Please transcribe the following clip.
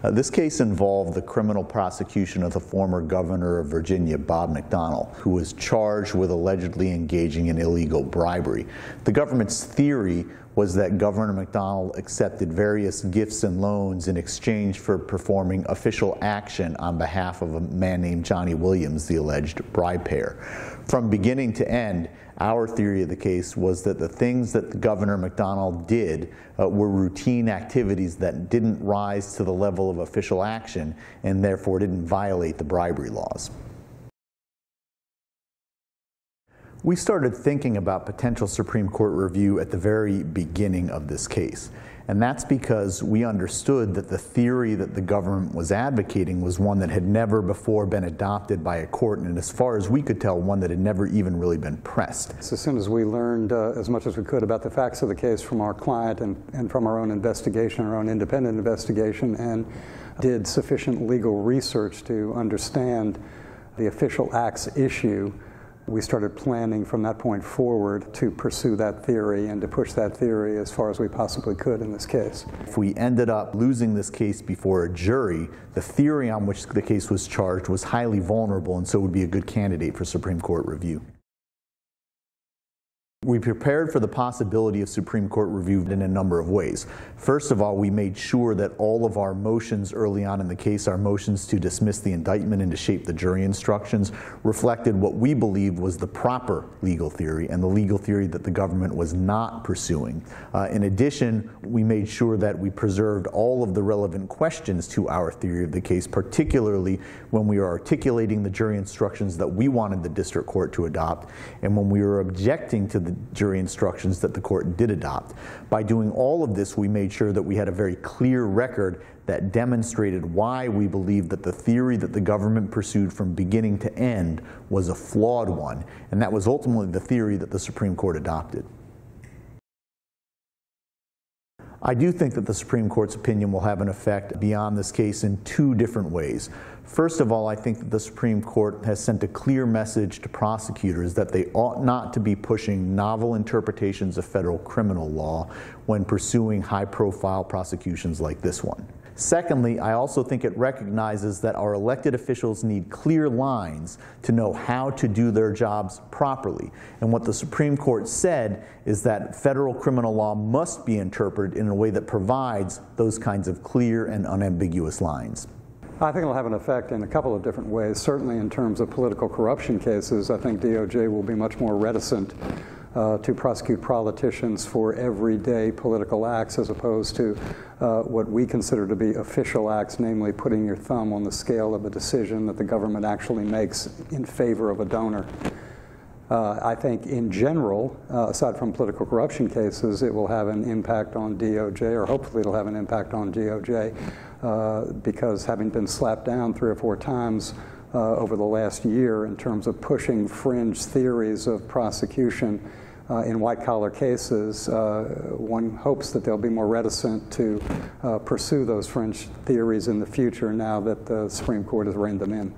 This case involved the criminal prosecution of the former governor of Virginia, Bob McDonnell, who was charged with allegedly engaging in illegal bribery. The government's theory was that Governor McDonnell accepted various gifts and loans in exchange for performing official action on behalf of a man named Johnny Williams, the alleged bribe payer. From beginning to end, our theory of the case was that the things that Governor McDonnell did were routine activities that didn't rise to the level of official action and therefore didn't violate the bribery laws. We started thinking about potential Supreme Court review at the very beginning of this case. And that's because we understood that the theory that the government was advocating was one that had never before been adopted by a court, and as far as we could tell, one that had never even really been pressed. So as soon as we learned as much as we could about the facts of the case from our client and from our own investigation, our own independent investigation, and did sufficient legal research to understand the official acts issue, we started planning from that point forward to pursue that theory and to push that theory as far as we possibly could in this case. If we ended up losing this case before a jury, the theory on which the case was charged was highly vulnerable and so would be a good candidate for Supreme Court review. We prepared for the possibility of Supreme Court review in a number of ways. First of all, we made sure that all of our motions early on in the case, our motions to dismiss the indictment and to shape the jury instructions, reflected what we believed was the proper legal theory and the legal theory that the government was not pursuing. In addition, we made sure that we preserved all of the relevant questions to our theory of the case, particularly when we were articulating the jury instructions that we wanted the district court to adopt and when we were objecting to the jury instructions that the court did adopt. By doing all of this, we made sure that we had a very clear record that demonstrated why we believed that the theory that the government pursued from beginning to end was a flawed one, and that was ultimately the theory that the Supreme Court adopted. I do think that the Supreme Court's opinion will have an effect beyond this case in two different ways. First of all, I think that the Supreme Court has sent a clear message to prosecutors that they ought not to be pushing novel interpretations of federal criminal law when pursuing high-profile prosecutions like this one. Secondly, I also think it recognizes that our elected officials need clear lines to know how to do their jobs properly. And what the Supreme Court said is that federal criminal law must be interpreted in a way that provides those kinds of clear and unambiguous lines. I think it'll have an effect in a couple of different ways. Certainly in terms of political corruption cases, I think DOJ will be much more reticent to prosecute politicians for everyday political acts as opposed to what we consider to be official acts, namely putting your thumb on the scale of a decision that the government actually makes in favor of a donor. I think in general, aside from political corruption cases, it will have an impact on DOJ, or hopefully it'll have an impact on DOJ, because having been slapped down 3 or 4 times over the last year in terms of pushing fringe theories of prosecution in white-collar cases, one hopes that they'll be more reticent to pursue those fringe theories in the future now that the Supreme Court has reined them in.